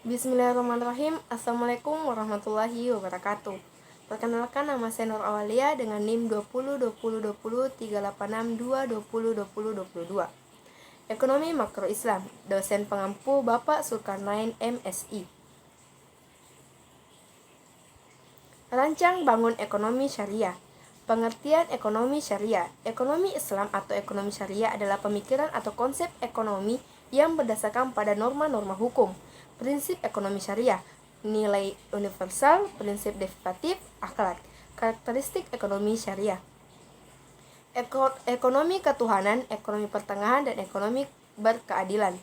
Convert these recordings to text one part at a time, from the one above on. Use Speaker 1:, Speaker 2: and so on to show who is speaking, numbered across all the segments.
Speaker 1: Bismillahirrahmanirrahim. Assalamualaikum warahmatullahi wabarakatuh. Perkenalkan, nama saya Nur Awalia dengan NIM 2020203862202022. Ekonomi Makro Islam. Dosen pengampu Bapak Zulkarnain MSI. Rancang bangun ekonomi syariah. Pengertian ekonomi syariah. Ekonomi Islam atau ekonomi syariah adalah pemikiran atau konsep ekonomi yang berdasarkan pada norma-norma hukum. Prinsip ekonomi syariah, nilai universal, prinsip derivatif, akhlak. Karakteristik ekonomi syariah. Ekonomi ketuhanan, ekonomi pertengahan, dan ekonomi berkeadilan.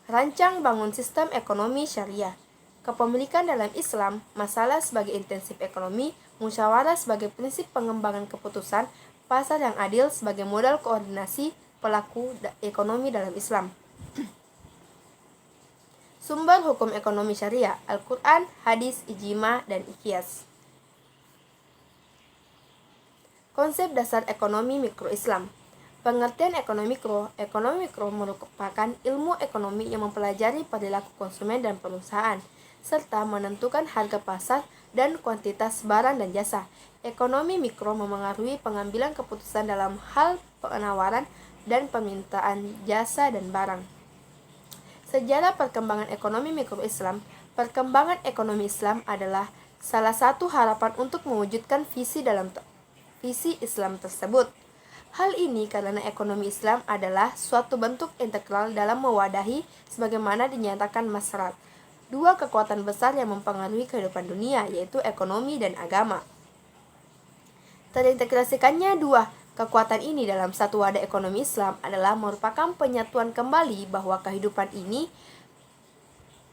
Speaker 1: Rancang bangun sistem ekonomi syariah. Kepemilikan dalam Islam, masalah sebagai intensif ekonomi, musyawarah sebagai prinsip pengembangan keputusan, pasar yang adil sebagai modal koordinasi pelaku ekonomi dalam Islam. Sumber hukum ekonomi syariah, Al-Quran, hadis, ijma, dan qiyas. Konsep dasar ekonomi mikro Islam. Pengertian ekonomi mikro merupakan ilmu ekonomi yang mempelajari perilaku konsumen dan perusahaan, serta menentukan harga pasar dan kuantitas barang dan jasa. Ekonomi mikro memengaruhi pengambilan keputusan dalam hal penawaran dan permintaan jasa dan barang. Sejarah perkembangan ekonomi mikro Islam. Perkembangan ekonomi Islam adalah salah satu harapan untuk mewujudkan visi Islam tersebut. Hal ini karena ekonomi Islam adalah suatu bentuk integral dalam mewadahi sebagaimana dinyatakan Masyarakat. Dua kekuatan besar yang mempengaruhi kehidupan dunia, yaitu ekonomi dan agama. Terintegrasikannya dua kekuatan ini dalam satu wadah ekonomi Islam adalah merupakan penyatuan kembali bahwa kehidupan ini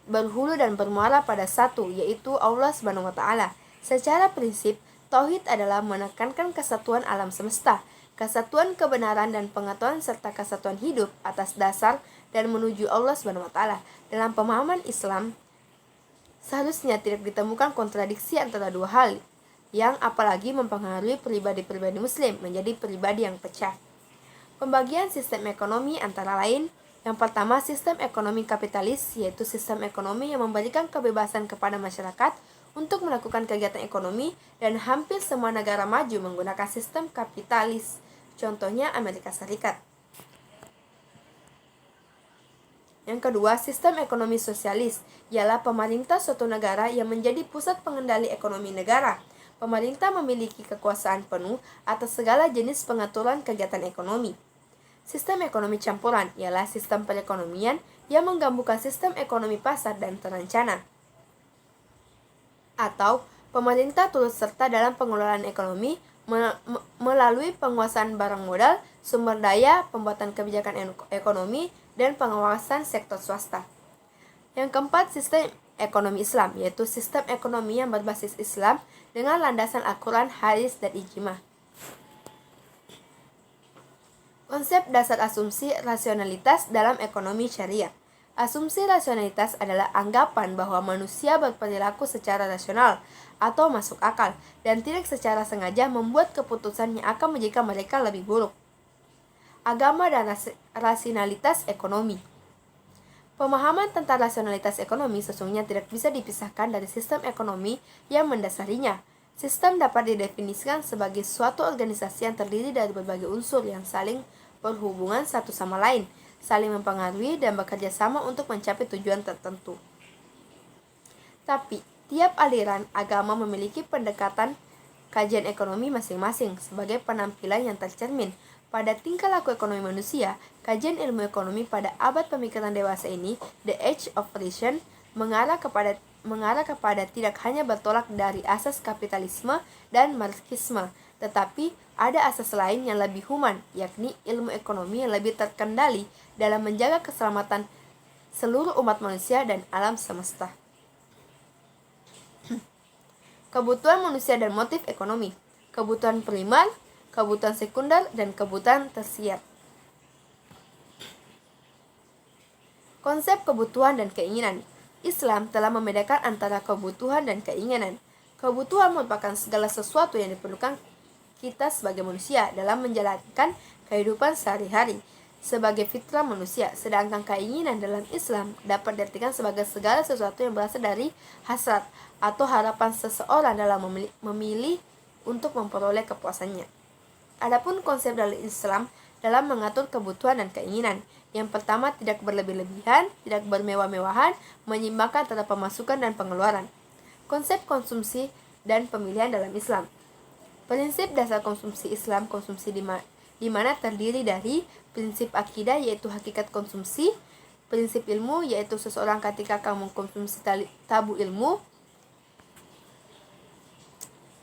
Speaker 1: berhulu dan bermuara pada satu, yaitu Allah Subhanahu wa Ta'ala. Secara prinsip, tauhid adalah menekankan kesatuan alam semesta, kesatuan kebenaran dan pengetahuan serta kesatuan hidup atas dasar dan menuju Allah Subhanahu wa Ta'ala. Dalam pemahaman Islam, seharusnya tidak ditemukan kontradiksi antara dua hal yang apalagi mempengaruhi pribadi-pribadi muslim menjadi pribadi yang pecah. Pembagian sistem ekonomi antara lain, yang pertama sistem ekonomi kapitalis, yaitu sistem ekonomi yang memberikan kebebasan kepada masyarakat untuk melakukan kegiatan ekonomi, dan hampir semua negara maju menggunakan sistem kapitalis, contohnya Amerika Serikat. Yang kedua, sistem ekonomi sosialis, ialah pemerintah suatu negara yang menjadi pusat pengendali ekonomi negara. Pemerintah memiliki kekuasaan penuh atas segala jenis pengaturan kegiatan ekonomi. Sistem ekonomi campuran ialah sistem perekonomian yang menggabungkan sistem ekonomi pasar dan terancana. Atau pemerintah turut serta dalam pengelolaan ekonomi melalui penguasaan barang modal, sumber daya, pembuatan kebijakan ekonomi, dan pengawasan sektor swasta. Yang keempat, sistem ekonomi Islam, yaitu sistem ekonomi yang berbasis Islam dengan landasan Al-Quran, hadis, dan ijma. Konsep dasar asumsi rasionalitas dalam ekonomi syariah. Asumsi rasionalitas adalah anggapan bahwa manusia berperilaku secara rasional atau masuk akal dan tidak secara sengaja membuat keputusan yang akan menjadikan mereka lebih buruk. Agama dan rasionalitas ekonomi. Pemahaman tentang rasionalitas ekonomi sesungguhnya tidak bisa dipisahkan dari sistem ekonomi yang mendasarinya. Sistem dapat didefinisikan sebagai suatu organisasi yang terdiri dari berbagai unsur yang saling berhubungan satu sama lain, saling mempengaruhi dan bekerja sama untuk mencapai tujuan tertentu. Tapi, tiap aliran agama memiliki pendekatan kajian ekonomi masing-masing sebagai penampilan yang tercermin pada tingkah laku ekonomi manusia. Kajian ilmu ekonomi pada abad pemikiran dewasa ini, The Age of Reason, mengarah kepada tidak hanya bertolak dari asas kapitalisme dan marxisme, tetapi ada asas lain yang lebih human, yakni ilmu ekonomi yang lebih terkendali dalam menjaga keselamatan seluruh umat manusia dan alam semesta. Kebutuhan manusia dan motif ekonomi. Kebutuhan primer, kebutuhan sekunder, dan kebutuhan tersier. Konsep kebutuhan dan keinginan. Islam telah membedakan antara kebutuhan dan keinginan. Kebutuhan merupakan segala sesuatu yang diperlukan kita sebagai manusia dalam menjalankan kehidupan sehari-hari. sebagai fitrah manusia, sedangkan keinginan dalam Islam dapat diartikan sebagai segala sesuatu yang berasal dari hasrat atau harapan seseorang dalam memilih untuk memperoleh kepuasannya. Adapun konsep dalam Islam dalam mengatur kebutuhan dan keinginan. Yang pertama, tidak berlebih-lebihan, tidak bermewah-mewahan, menyimbangkan antara pemasukan dan pengeluaran. Konsep konsumsi dan pemilihan dalam Islam. Prinsip dasar konsumsi Islam, konsumsi di mana terdiri dari prinsip akidah yaitu hakikat konsumsi, prinsip ilmu yaitu seseorang ketika akan mengkonsumsi tabu ilmu,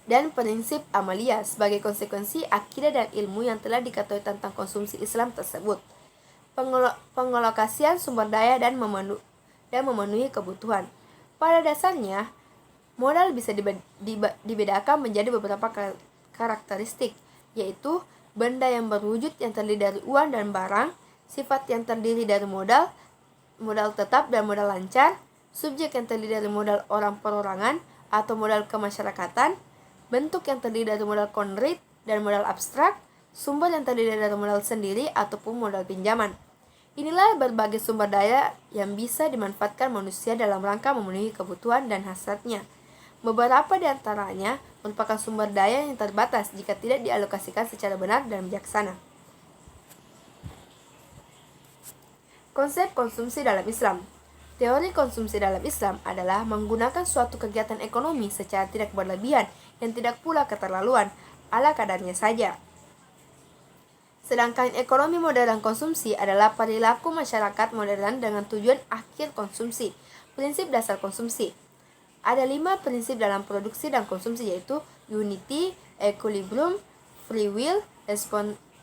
Speaker 1: dan prinsip amalia sebagai konsekuensi akidah dan ilmu yang telah diketahui tentang konsumsi Islam tersebut. Pengalokasian sumber daya dan memenuhi kebutuhan. Pada dasarnya, modal bisa dibedakan menjadi beberapa karakteristik, yaitu benda yang berwujud yang terdiri dari uang dan barang, sifat yang terdiri dari modal tetap dan modal lancar, subjek yang terdiri dari modal orang perorangan atau modal kemasyarakatan, bentuk yang terdiri dari modal konkret dan modal abstrak, sumber yang terdiri dari modal sendiri ataupun modal pinjaman. Inilah berbagai sumber daya yang bisa dimanfaatkan manusia dalam rangka memenuhi kebutuhan dan hasratnya. Beberapa di antaranya merupakan sumber daya yang terbatas jika tidak dialokasikan secara benar dan bijaksana. Konsep konsumsi dalam Islam. Teori konsumsi dalam Islam adalah menggunakan suatu kegiatan ekonomi secara tidak berlebihan yang tidak pula keterlaluan, ala kadarnya saja. Sedangkan ekonomi modern konsumsi adalah perilaku masyarakat modern dengan tujuan akhir konsumsi. Prinsip dasar konsumsi. Ada 5 prinsip dalam produksi dan konsumsi, yaitu unity, equilibrium, free will,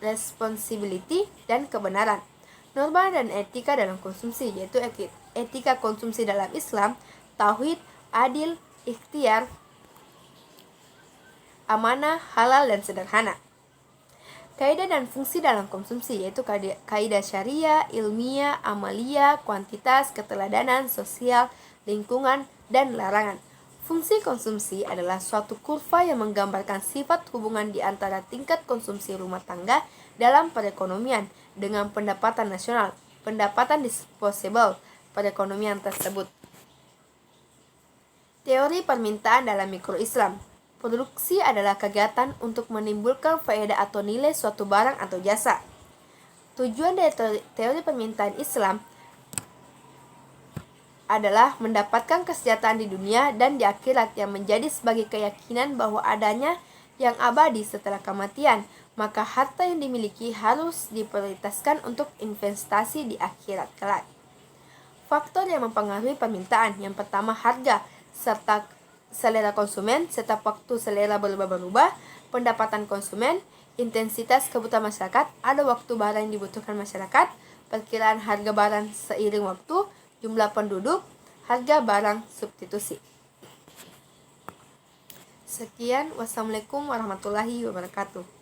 Speaker 1: responsibility, dan kebenaran. Norma dan etika dalam konsumsi, yaitu etika konsumsi dalam Islam, tauhid, adil, ikhtiar, amanah, halal, dan sederhana. Kaidah dan fungsi dalam konsumsi, yaitu kaidah syariah, ilmiah, amalia, kuantitas, keteladanan, sosial, lingkungan, dan larangan. Fungsi konsumsi adalah suatu kurva yang menggambarkan sifat hubungan di antara tingkat konsumsi rumah tangga dalam perekonomian dengan pendapatan nasional, pendapatan disposable perekonomian tersebut. Teori permintaan dalam mikro-Islam. Produksi adalah kegiatan untuk menimbulkan faedah atau nilai suatu barang atau jasa. Tujuan dari teori permintaan Islam adalah mendapatkan kesejahteraan di dunia dan di akhirat yang menjadi sebagai keyakinan bahwa adanya yang abadi setelah kematian, maka harta yang dimiliki harus diprioritaskan untuk investasi di akhirat kelak. Faktor yang mempengaruhi permintaan, yang pertama harga, serta selera konsumen, setiap waktu selera berubah-ubah, pendapatan konsumen, intensitas kebutuhan masyarakat, ada waktu barang yang dibutuhkan masyarakat, perkiraan harga barang seiring waktu, jumlah penduduk, harga barang substitusi. Sekian, wassalamualaikum warahmatullahi wabarakatuh.